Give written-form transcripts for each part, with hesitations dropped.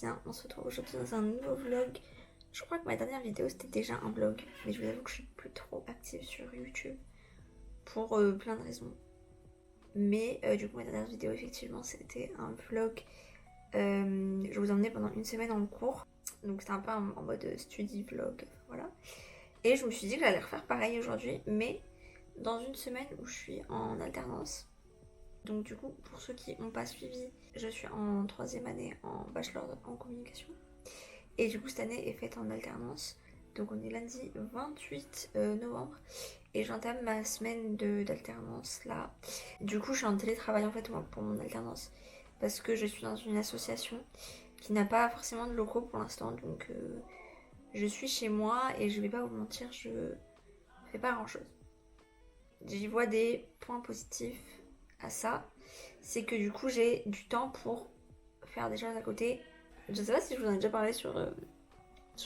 bien, on se retrouve aujourd'hui dans un nouveau vlog. Je crois que ma dernière vidéo c'était déjà un vlog, mais je vous avoue que je suis plus trop active sur YouTube pour plein de raisons. Mais du coup ma dernière vidéo effectivement c'était un vlog. Je vous emmenais pendant une semaine en cours, donc c'était un peu en mode study vlog, voilà. Et je me suis dit que j'allais refaire pareil aujourd'hui, mais dans une semaine où je suis en alternance. Donc du coup, pour ceux qui n'ont pas suivi, je suis en 3e année en bachelor en communication. Et du coup, cette année est faite en alternance. Donc on est lundi 28 novembre. Et j'entame ma semaine d'alternance là. Du coup, je suis en télétravail en fait moi, pour mon alternance. Parce que je suis dans une association qui n'a pas forcément de locaux pour l'instant. Donc je suis chez moi et je vais pas vous mentir, je fais pas grand chose. J'y vois des points positifs à ça, c'est que du coup j'ai du temps pour faire des choses à côté. Je sais pas si je vous en ai déjà parlé sur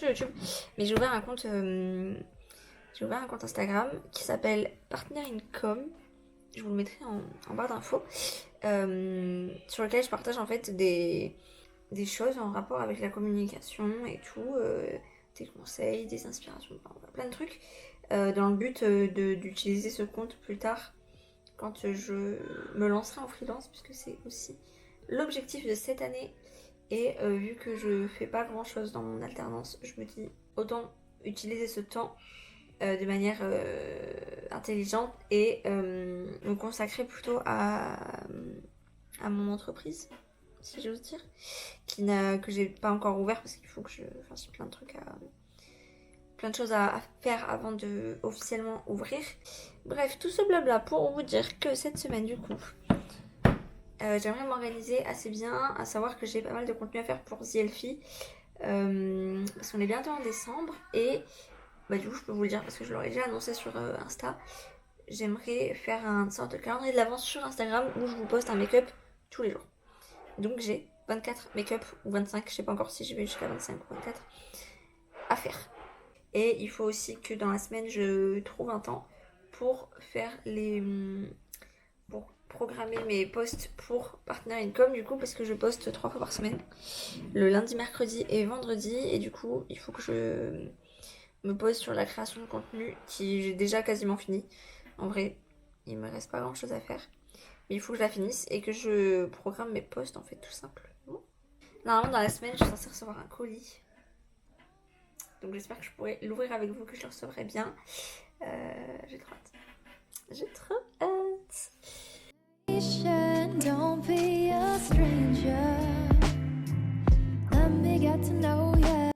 YouTube, mais j'ai ouvert un compte Instagram qui s'appelle Partner Income. Je vous le mettrai en barre d'infos, sur lequel je partage en fait des choses en rapport avec la communication et tout, des conseils, des inspirations, enfin, plein de trucs, dans le but d'utiliser ce compte plus tard quand je me lancerai en freelance, puisque c'est aussi l'objectif de cette année. Et vu que je fais pas grand chose dans mon alternance, je me dis autant utiliser ce temps de manière intelligente et me consacrer plutôt à mon entreprise, si j'ose dire, que j'ai pas encore ouvert parce qu'il faut que j'ai plein de trucs plein de choses à faire avant de officiellement ouvrir. Bref, tout ce blabla pour vous dire que cette semaine du coup j'aimerais m'organiser assez bien, à savoir que j'ai pas mal de contenu à faire pour The Elfie, parce qu'on est bientôt en décembre et bah du coup je peux vous le dire parce que je l'aurais déjà annoncé sur Insta. J'aimerais faire une sorte de calendrier de l'avance sur Instagram où je vous poste un make-up tous les jours. Donc j'ai 24 make-up ou 25, je sais pas encore si je vais jusqu'à 25 ou 24 à faire. Et il faut aussi que dans la semaine je trouve un temps pour faire pour programmer mes posts pour Partner Income du coup, parce que je poste 3 fois par semaine, le lundi, mercredi et vendredi, et du coup il faut que je me pose sur la création de contenu qui j'ai déjà quasiment fini. En vrai il me reste pas grand chose à faire, mais il faut que je la finisse et que je programme mes posts en fait, tout simplement. Normalement dans la semaine je suis censée recevoir un colis, donc j'espère que je pourrai l'ouvrir avec vous, que je le recevrai bien. J'ai trop hâte. J'ai trop hâte. Don't be a stranger. Let me get to know you.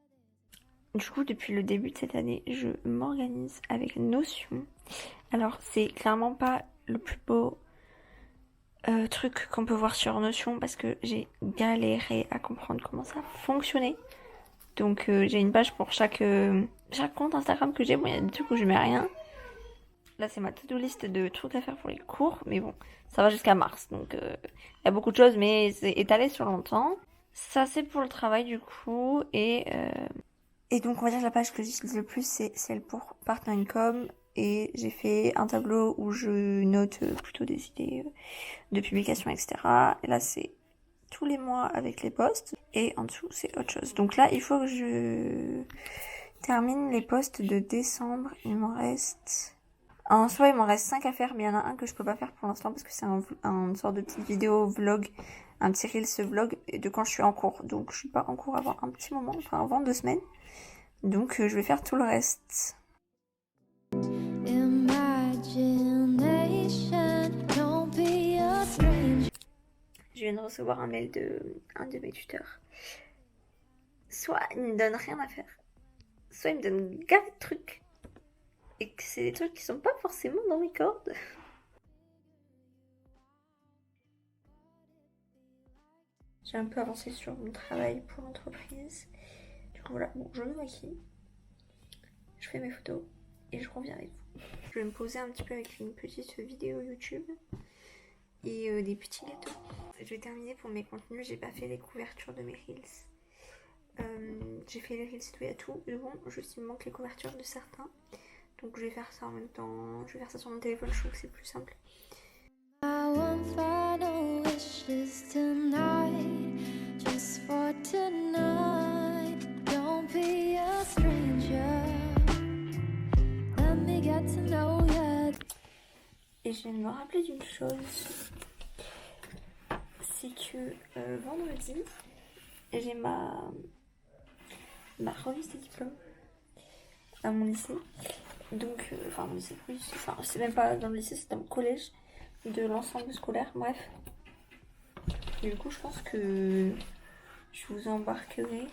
Du coup, depuis le début de cette année, je m'organise avec Notion. Alors, c'est clairement pas le plus beau truc qu'on peut voir sur Notion parce que j'ai galéré à comprendre comment ça fonctionnait. Donc, j'ai une page pour chaque compte Instagram que j'ai. Bon, il y a des trucs où je mets rien. Là, c'est ma to-do list de trucs à faire pour les cours. Mais bon, ça va jusqu'à mars. Donc, il y a beaucoup de choses, mais c'est étalé sur longtemps. Ça, c'est pour le travail, du coup. Et donc, on va dire que la page que j'utilise le plus, c'est celle pour Partner Income. Et j'ai fait un tableau où je note plutôt des idées de publication, etc. Et là, c'est tous les mois avec les posts. Et en dessous, c'est autre chose. Donc là, il faut que je termine les posts de décembre. Il m'en reste... En soi, il m'en reste 5 à faire, mais il y en a un que je peux pas faire pour l'instant parce que c'est un sorte de petite vidéo vlog, un petit reels vlog de quand je suis en cours. Donc, je suis pas en cours avant un petit moment, enfin avant 2 semaines. Donc, je vais faire tout le reste. Je viens de recevoir un mail de un de mes tuteurs. Soit il me donne rien à faire, soit il me donne gavé de trucs. Et que c'est des trucs qui sont pas forcément dans mes cordes. J'ai un peu avancé sur mon travail pour l'entreprise. Du coup voilà, bon, je me maquille, je fais mes photos et je reviens avec vous. Je vais me poser un petit peu avec une petite vidéo YouTube et des petits gâteaux. Je vais terminer pour mes contenus, j'ai pas fait les couvertures de mes reels. J'ai fait les reels tout et à tout, mais bon, juste il me manque les couvertures de certains. Donc je vais faire ça en même temps, je vais faire ça sur mon téléphone, je trouve que c'est plus simple. Just for tonight. Et je viens de me rappeler d'une chose, c'est que vendredi, j'ai ma remise de diplôme à mon lycée. Donc, enfin, mon lycée, oui, enfin, c'est même pas dans le lycée, c'est dans le collège de l'ensemble scolaire, bref. Et du coup, je pense que je vous embarquerai.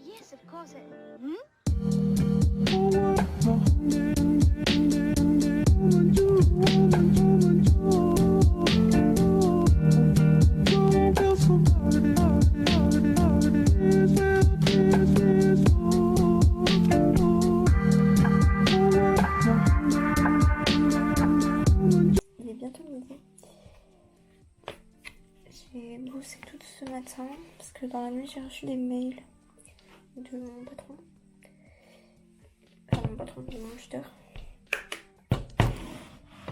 Yes, of course. Il est bientôt midi. J'ai bossé tout ce matin parce que dans la nuit j'ai reçu des mails de mon patron. Enfin, mon patron, de mon tuteur.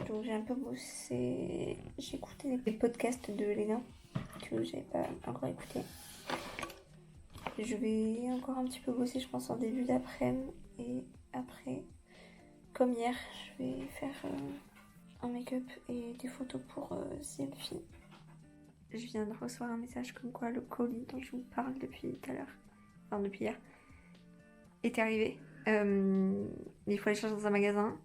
Donc j'ai un peu bossé. J'ai écouté des podcasts de Léna que j'avais pas encore écouté. Je vais encore un petit peu bosser, je pense, en début d'après-midi. Et après, comme hier, je vais faire un make-up et des photos pour Selfie. Je viens de recevoir un message comme quoi le colis dont je vous parle depuis tout à l'heure, enfin depuis hier, était arrivé. Il faut aller chercher dans un magasin.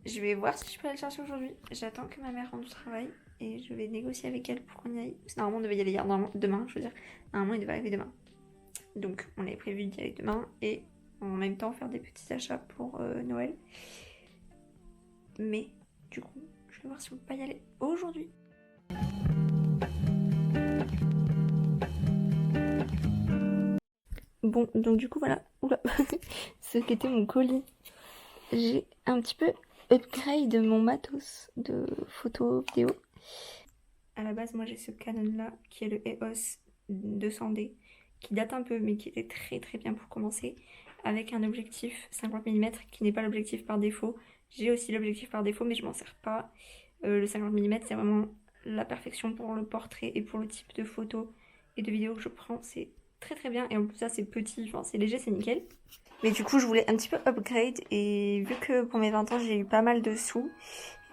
Je vais voir si je peux aller le chercher aujourd'hui. J'attends que ma mère rentre du travail et je vais négocier avec elle pour qu'on y aille. Normalement, on devait y aller hier, demain, je veux dire. Normalement, il devait arriver demain. Donc, on avait prévu d'y aller demain et en même temps faire des petits achats pour Noël. Mais, du coup, je vais voir si on peut pas y aller aujourd'hui. Bon, donc du coup, voilà. Oula, ce qu'était mon colis. J'ai un petit peu upgrade mon matos de photo vidéo. À la base, moi j'ai ce Canon là qui est le EOS 200D qui date un peu mais qui était très très bien pour commencer, avec un objectif 50 mm qui n'est pas l'objectif par défaut. J'ai aussi l'objectif par défaut mais je m'en sers pas. Le 50 mm c'est vraiment la perfection pour le portrait et pour le type de photos et de vidéos que je prends. C'est très très bien et en plus ça c'est petit, enfin c'est léger, c'est nickel. Mais du coup je voulais un petit peu upgrade et vu que pour mes 20 ans j'ai eu pas mal de sous,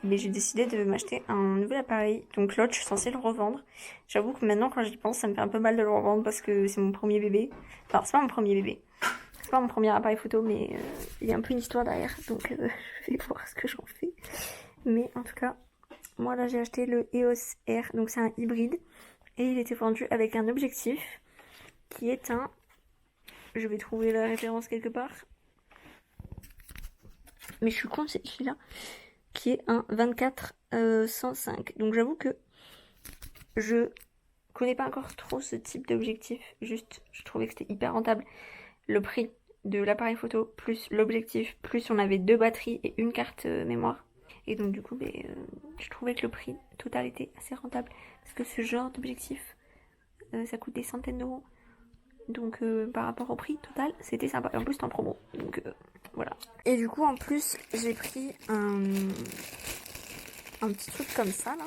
mais j'ai décidé de m'acheter un nouvel appareil. Donc l'autre je suis censée le revendre. J'avoue que maintenant quand j'y pense ça me fait un peu mal de le revendre parce que c'est mon premier bébé. Enfin c'est pas mon premier bébé, c'est pas mon premier appareil photo mais il y a un peu une histoire derrière. Donc je vais voir ce que j'en fais. Mais en tout cas moi là j'ai acheté le EOS R, donc c'est un hybride. Et il était vendu avec un objectif qui est un... Je vais trouver la référence quelque part. Mais je suis con, c'est celui-là. Qui est un 24-105. Donc j'avoue que je connais pas encore trop ce type d'objectif. Juste, je trouvais que c'était hyper rentable. Le prix de l'appareil photo, plus l'objectif, plus on avait 2 batteries et une carte mémoire. Et donc du coup, je trouvais que le prix total était assez rentable. Parce que ce genre d'objectif, ça coûte des centaines d'euros. Donc par rapport au prix total, c'était sympa. Et en plus, c'était en promo. Donc voilà. Et du coup, en plus, j'ai pris un petit truc comme ça, là.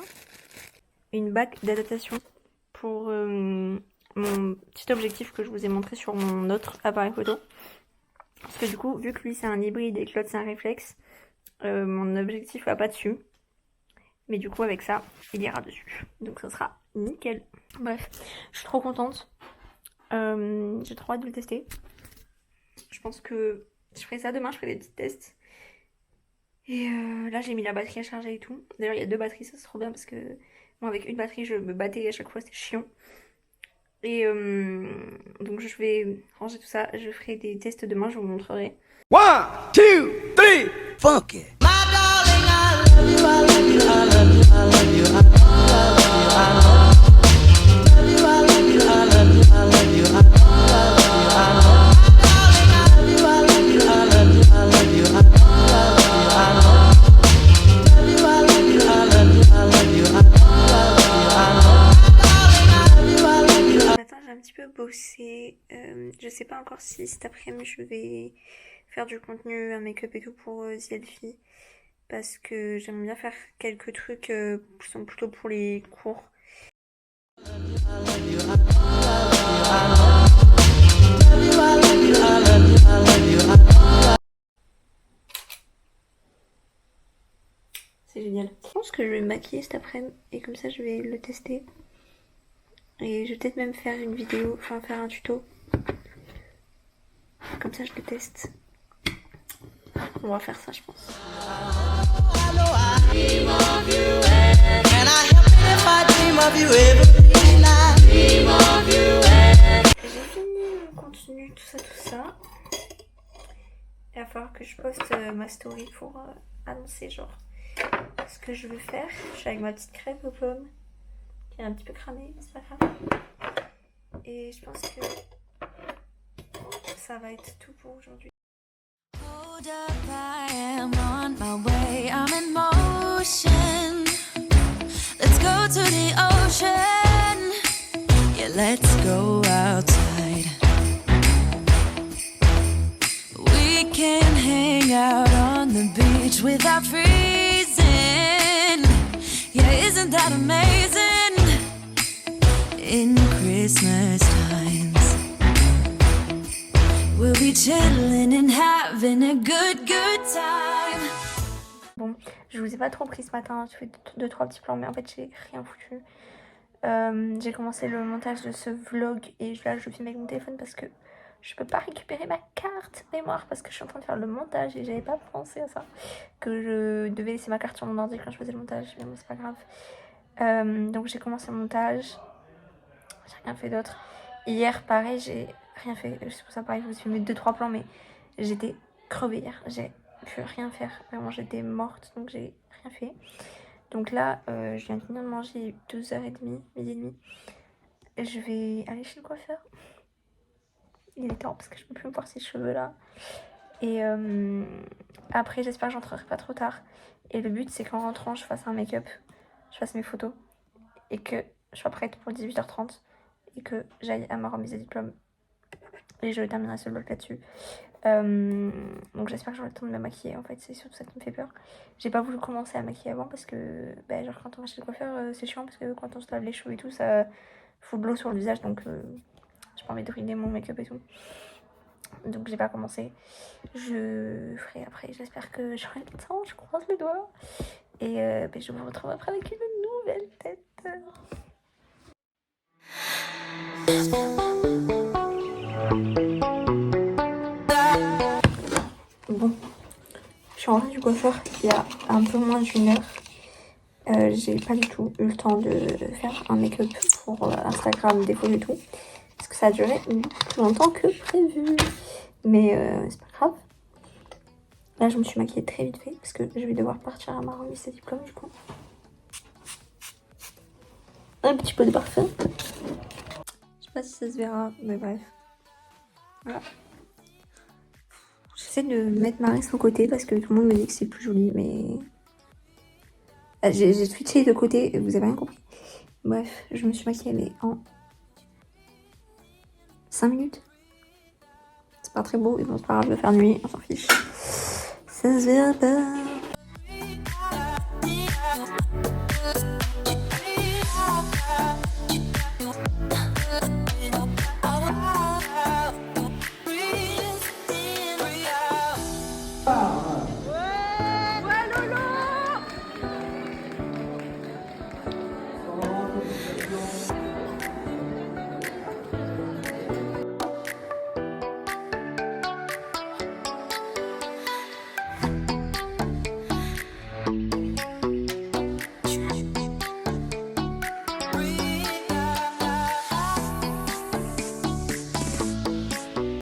Une bague d'adaptation pour mon petit objectif que je vous ai montré sur mon autre appareil photo. Parce que du coup, vu que lui, c'est un hybride et que l'autre, c'est un réflexe, mon objectif va pas dessus. Mais du coup, avec ça, il ira dessus. Donc ça sera nickel. Bref, je suis trop contente. J'ai trop hâte de le tester. Je pense que je ferai ça demain, je ferai des petits tests. Et là j'ai mis la batterie à charger et tout. D'ailleurs il y a 2 batteries, ça c'est trop bien parce que moi avec une batterie je me battais à chaque fois, c'était chiant. Et donc je vais ranger tout ça, je ferai des tests demain, je vous montrerai. 1, 2, 3, funky. J'ai un petit peu bossé, je sais pas encore si cet après-midi je vais faire du contenu, un make-up et tout pour Zielfi. Parce que j'aime bien faire quelques trucs qui sont plutôt pour les cours. C'est génial. Je pense que je vais me maquiller cet après-midi et comme ça je vais le tester. Et je vais peut-être même faire une vidéo, enfin faire un tuto. Comme ça je le teste. On va faire ça je pense. J'ai fini mon contenu, tout ça. Il va falloir que je poste ma story pour annoncer genre ce que je veux faire. Je suis avec ma petite crêpe aux pommes qui est un petit peu cramée, mais c'est pas grave. Et je pense que ça va être tout pour aujourd'hui. Hold up, I am on my way, I'm in motion. Let's go to the ocean. Yeah, let's go outside. We can hang out on the beach without freezing. Yeah, isn't that amazing? In Christmas times, we'll be chilling and having a good time. Bon, je vous ai pas trop pris ce matin, je fais 2-3 petits plans, mais en fait j'ai rien foutu. J'ai commencé le montage de ce vlog et là je filme avec mon téléphone parce que je peux pas récupérer ma carte mémoire parce que je suis en train de faire le montage et j'avais pas pensé à ça. Que je devais laisser ma carte sur mon ordi quand je faisais le montage, mais bon c'est pas grave. Donc j'ai commencé le montage, j'ai rien fait d'autre. Hier pareil, j'ai rien fait, c'est pour ça pareil je vous ai filmé 2-3 plans mais j'étais crevée hier, j'ai pu rien faire, vraiment j'étais morte donc j'ai rien fait. Donc là je viens de finir de manger 12h30, midi et demi. Je vais aller chez le coiffeur. Il est temps parce que je peux plus me voir ces cheveux là. Et après j'espère que j'entrerai pas trop tard. Et le but c'est qu'en rentrant je fasse un make-up, je fasse mes photos et que je sois prête pour 18h30 et que j'aille à ma remise de diplôme. Et je terminerai ce vlog là-dessus. Donc j'espère que j'aurai le temps de me maquiller en fait, c'est surtout ça qui me fait peur. J'ai pas voulu commencer à maquiller avant parce que genre quand on va chez le coiffeur c'est chiant parce que quand on se lave les cheveux et tout ça fout de l'eau sur le visage donc j'ai pas envie de ruiner mon make-up et tout. Donc j'ai pas commencé. Je ferai après, j'espère que j'aurai le temps, je croise les doigts. Et je vous retrouve après avec une nouvelle tête. Bon, je suis rentrée du coiffeur il y a un peu moins d'une heure. J'ai pas du tout eu le temps de faire un make-up pour Instagram, des photos et tout. Parce que ça a duré plus longtemps que prévu. Mais c'est pas grave. Là, je me suis maquillée très vite fait parce que je vais devoir partir à ma remise de diplôme du coup. Un petit peu de parfum. Je sais pas si ça se verra, mais bref. Voilà. J'essaie de mettre ma reste au côté parce que tout le monde me dit que c'est plus joli, mais... J'ai switché de côté et vous avez rien compris. Bref, je me suis maquillée mais en 5 minutes. C'est pas très beau, et bon c'est pas grave, je vais faire nuit, on s'en fiche. Ça se verra pas.